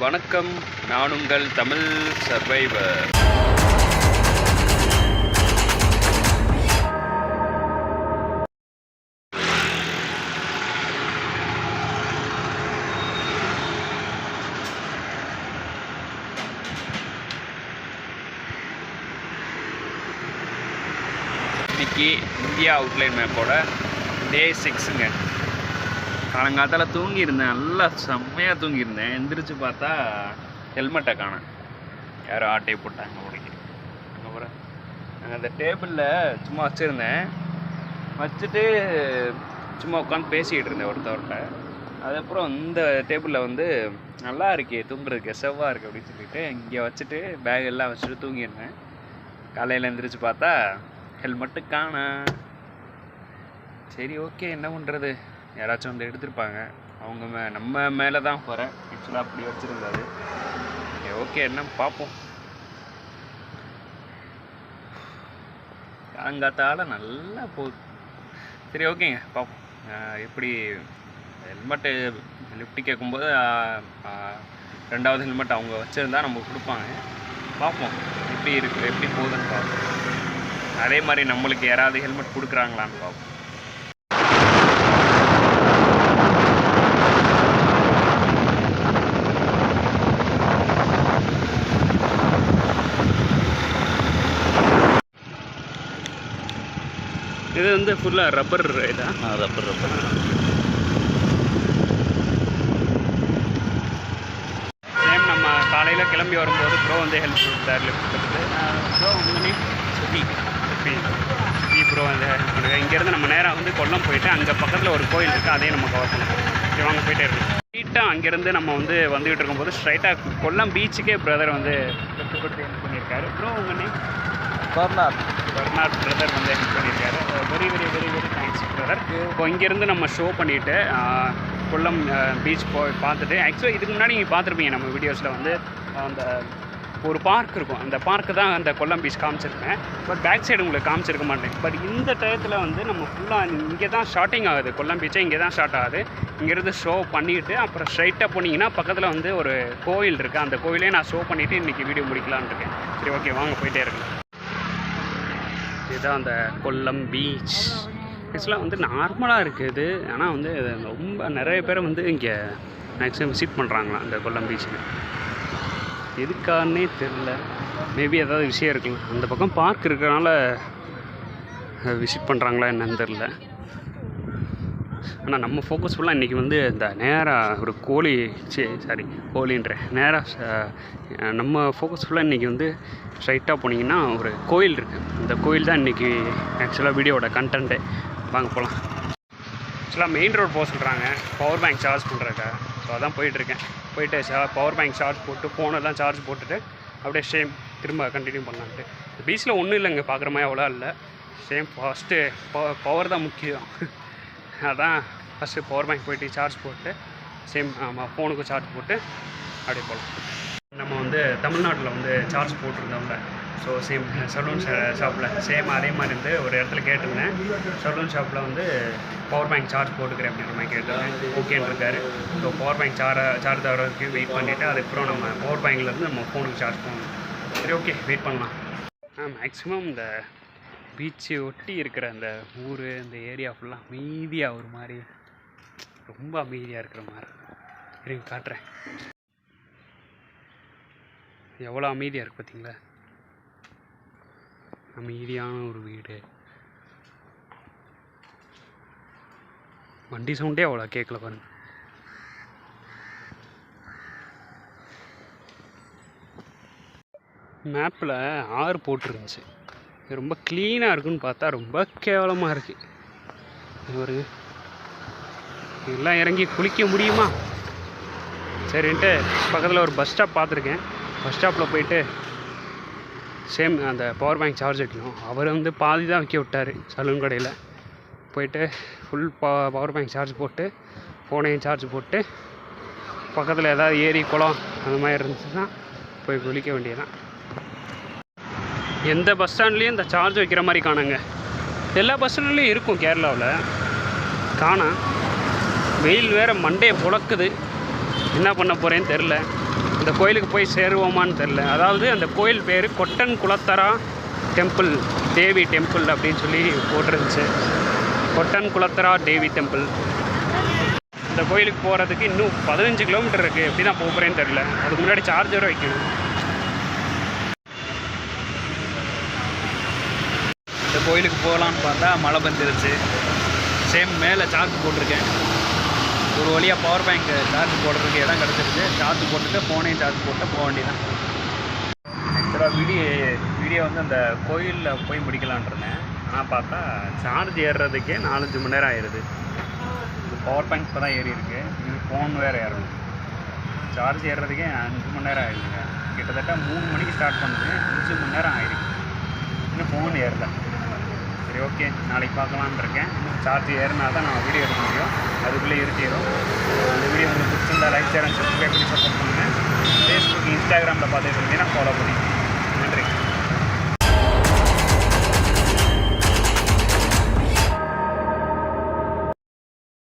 வணக்கம், நான் உங்கள் தமிழ் சர்வைவர். இன்னைக்கு இந்தியா அவுட்லைன் மேப்போட டே 6ங்க. காலங்காத்தால் தூங்கியிருந்தேன், நல்லா செம்மையாக தூங்கியிருந்தேன். எந்திரிச்சு பார்த்தா ஹெல்மெட்டை காணேன். யாரோ ஆட்டையை போட்டாங்க உடைக்க. அப்புறம் அந்த டேபிளில் சும்மா வச்சுருந்தேன், வச்சுட்டு சும்மா உட்காந்து பேசிக்கிட்டு இருந்தேன் ஒருத்தவர்கிட்ட. அதுக்கப்புறம் இந்த டேபிளில் வந்து நல்லா இருக்கே தூங்குறதுக்கு, செவ்வாக இருக்குது அப்படின்னு சொல்லிட்டு இங்கே வச்சுட்டு பேக் எல்லாம் வச்சுட்டு தூங்கியிருந்தேன். காலையில் எந்திரிச்சு பார்த்தா ஹெல்மெட்டு காணேன். சரி, ஓகே, என்ன பண்ணுறது, யாராச்சும் வந்து எடுத்துருப்பாங்க. அவங்க நம்ம மேலே தான் போகிறேன். ஆக்சுவலாக அப்படி வச்சுருந்தாது. ஓகே, என்ன பார்ப்போம். காலங்காத்தால் நல்லா போகுது. சரி, ஓகேங்க, பார்ப்போம். எப்படி ஹெல்மெட்டு லிஃப்ட்டு கேட்கும்போது 2வது ஹெல்மெட் அவங்க வச்சுருந்தா நம்ம கொடுப்பாங்க. பார்ப்போம் எப்படி இருக்குது, எப்படி போகுதுன்னு பார்ப்போம். அதே மாதிரி நம்மளுக்கு யாராவது ஹெல்மெட் கொடுக்குறாங்களான்னு பார்ப்போம். இது வந்து ஃபுல்லாக ரப்பர் இதா? ரப்பர் சேம் நம்ம காலையில் கிளம்பி வரும்போது ப்ரோ வந்து ஹெல்ப் கொடுத்தார் லிஃப்ட் கொடுத்து. ப்ரோ உங்க சுத்தி ப்ரோ வந்து ஹெல்ப் பண்ணுங்க. இங்கேருந்து நம்ம நேராக வந்து கொல்லம் போயிட்டு அங்கே பக்கத்தில் ஒரு கோயில் இருக்குது, அதையும் நம்ம கவர் பண்ணலாம். வாங்க போயிட்டே இருக்கோம். ஸ்ட்ரைட்டாக அங்கேருந்து நம்ம வந்து வந்துக்கிட்டு இருக்கும்போது ஸ்ட்ரைட்டாக கொல்லம் பீச்சுக்கே பிரதர் வந்து லிஃப்ட் கொடுத்து ஹெல்ப் பண்ணியிருக்காரு. ப்ரோ உங்கள் நேம்? பர்னாட் பிரதர் வந்து ஹெல்ப் பண்ணியிருக்காரு. Very very very very thanks brother. இப்போ இங்கேருந்து நம்ம ஷோ பண்ணிவிட்டு கொல்லம் பீச் போய் பார்த்துட்டு, ஆக்சுவலாக இதுக்கு முன்னாடி நீங்கள் பார்த்துருப்பீங்க நம்ம வீடியோஸில் வந்து அந்த ஒரு பார்க் இருக்கும். அந்த பார்க்கு தான் அந்த கொல்லம் பீச் காமிச்சிருக்கேன். பட் பேக் சைடு உங்களுக்கு காமிச்சிருக்க மாட்டேன். பட் இந்த டயத்தில் வந்து நம்ம ஃபுல்லாக இங்கே தான் ஸ்டார்டிங் ஆகுது. கொல்லம் பீச்சே இங்கே தான் ஸ்டார்ட் ஆகுது. இங்கேருந்து ஷோ பண்ணிவிட்டு அப்புறம் ஸ்ட்ரைட்டாக போனீங்கன்னா பக்கத்தில் வந்து ஒரு கோயில் இருக்குது. அந்த கோயிலே நான் ஷோ பண்ணிவிட்டு இன்றைக்கி வீடியோ முடிக்கலான்னு இருக்கேன். சரி, ஓகே, வாங்க போயிட்டே இருக்கேன். இதுதான் அந்த கொல்லம் பீச். ஆக்சுவலாக வந்து நார்மலாக இருக்குது. ஆனால் வந்து ரொம்ப நிறைய பேர் வந்து இங்கே மேக்ஸிமம் விசிட் பண்ணுறாங்களாம் அந்த கொல்லம் பீச்சுக்கு. எதுக்கானே தெரில. மேபி ஏதாவது விஷயம் இருக்கலாம். அந்த பக்கம் பார்க் இருக்கிறனால விசிட் பண்ணுறாங்களா என்னன்னு தெரில. ஆனால் நம்ம ஃபோக்கஸ் ஃபுல்லாக இன்றைக்கி வந்து இந்த நேராக ஒரு நேராக நம்ம ஃபோக்கஸ் ஃபுல்லாக இன்றைக்கி வந்து ஸ்ட்ரைட்டாக போனீங்கன்னா ஒரு கோயில் இருக்குது. இந்த கோயில் தான் இன்றைக்கி ஆக்சுவலாக வீடியோட கண்டென்ட்டு. வாங்க போகலாம். ஆக்சுவலாக மெயின் ரோட் போக சொல்கிறாங்க பவர் பேங்க் சார்ஜ் பண்ணுறதுக்காக. ஸோ அதான் போயிட்டுருக்கேன். போயிட்டு பவர் பேங்க் சார்ஜ் போட்டு ஃபோனெல்லாம் சார்ஜ் போட்டுட்டு அப்படியே சேம் திரும்ப கண்டினியூ பண்ணலான்ட்டு. பீச்சில் ஒன்றும் இல்லைங்க, பார்க்குற மாதிரி அவ்வளோ இல்லை. சேம் ஃபஸ்ட்டு பவர் தான் முக்கியம். அதான் ஃபஸ்ட்டு பவர் பேங்க் போய்ட்டு சார்ஜ் போட்டு சேம் ஃபோனுக்கு சார்ஜ் போட்டு அப்படியே போகலாம். நம்ம வந்து தமிழ்நாட்டில் வந்து சார்ஜ் போட்டிருந்தோம்ல. ஸோ சேம் சலூன் ஷாப்பில் சேம் அதே மாதிரி இருந்து ஒரு இடத்துல கேட்டிருந்தேன். சலூன் ஷாப்பில் வந்து பவர் பேங்க் சார்ஜ் போட்டுக்கிறேன் அப்படின்ற மாதிரி கேட்டிருந்தேன். ஓகேன்னு இருக்காரு. ஸோ பவர் பேங்க் சார்ஜ் ஆகிற வரைக்கும் வெயிட் பண்ணிவிட்டு அதுக்கப்புறம் நம்ம பவர் பேங்க்லேருந்து நம்ம ஃபோனுக்கு சார்ஜ் பண்ணணும். சரி, ஓகே, வெயிட் பண்ணலாம். மேக்ஸிமம் இந்த பீச்சு ஒட்டி இருக்கிற அந்த ஊர், இந்த ஏரியா ஃபுல்லாக அமைதியாக ஒரு மாதிரி ரொம்ப அமைதியாக இருக்கிற மாதிரி இருங்க, காட்டுறேன். எவ்வளோ அமைதியாக இருக்குது பார்த்தீங்களா? அமைதியான ஒரு வீடு. வண்டி சவுண்டே அவ்வளோ கேட்கல பாருங்க. மேப்பில் ஆறு போட்டிருந்துச்சு. ரொம்ப க்ளீனாக இருக்குன்னு பார்த்தா ரொம்ப கேவலமாக இருக்குது. ஒரு எல்லாம் இறங்கி குளிக்க முடியுமா? சரின்ட்டு பக்கத்தில் ஒரு பஸ் ஸ்டாப் பார்த்துருக்கேன். பஸ் ஸ்டாப்பில் போயிட்டு சேம் அந்த பவர் பேங்க் சார்ஜ் வைக்கணும். அவர் வந்து பாதி தான் வைக்க விட்டார் சலூன் கடையில். போயிட்டு ஃபுல் பவர் பேங்க் சார்ஜ் போட்டு ஃபோனையும் சார்ஜ் போட்டு பக்கத்தில் ஏதாவது ஏரி குளம் அந்த மாதிரி இருந்துச்சுன்னா போய் குளிக்க வேண்டியதான். எந்த பஸ் ஸ்டாண்ட்லேயும் இந்த சார்ஜ் வைக்கிற மாதிரி காணுங்க. எல்லா பஸ் ஸ்டாண்ட்லேயும் இருக்கும் கேரளாவில், காணா. வெயில் வேறு மண்டையை புழக்குது. என்ன பண்ண போகிறேன்னு தெரில. இந்த கோயிலுக்கு போய் சேருவோமான்னு தெரில. அதாவது அந்த கோயில் பேர் கொட்டன் குலத்தரா டெம்பிள், தேவி டெம்பிள் அப்படின்னு சொல்லி போட்டிருந்துச்சு. கொட்டன் குலத்தரா தேவி டெம்பிள். இந்த கோயிலுக்கு போகிறதுக்கு இன்னும் 15 கிலோமீட்டர் இருக்குது. எப்படி தான் போகிறேன்னு தெரில. அதுக்கு முன்னாடி சார்ஜரும் வைக்கணும். இந்த கோயிலுக்கு போகலான்னு பார்த்தா மழை வந்துருச்சு. சேம் மேலே சார்ஜ் போட்டிருக்கேன். ஒரு வழியாக பவர் பேங்க் சார்ஜ் போடுறதுக்கு இடம் கிடச்சிருச்சு. சார்ஜ் போட்டுட்டு ஃபோனையும் சார்ஜ் போட்டு போக வேண்டியதான். ஆக்சுவலாக வீடியோ வந்து அந்த கோயிலில் போய் முடிக்கலான் இருந்தேன். ஆனால் பார்த்தா சார்ஜ் ஏறுறதுக்கே 4-5 மணி நேரம் ஆயிடுது. இது பவர் பேங்க் இப்போ தான் ஏறி இருக்குது. இது ஃபோன் வேறு ஏறணும். சார்ஜ் ஏறுறதுக்கே 5 மணி நேரம் ஆயிடுதுங்க. கிட்டத்தட்ட 3 மணிக்கு ஸ்டார்ட் பண்ணுது, 5 மணி நேரம் ஆயிருக்கு. இன்னும் ஃபோன் ஏறல. சரி, ஓகே, நாளைக்கு பார்க்கலான்னு இருக்கேன். இன்னும் சார்ஜ் ஏறினா தான் நான் வீடியோ எடுக்க முடியும். அதுக்குள்ளே இருட்டிடும். அந்த வீடியோ உங்களுக்கு பிடிச்சிருந்தா லைக், ஷேர் அண்ட் சப்ஸ்கிரைப் பண்ணி சப்போர்ட் பண்ணுங்கள். ஃபேஸ்புக், இன்ஸ்டாகிராமில் பார்த்துட்டு இருந்தீங்கன்னா ஃபாலோ பண்ணி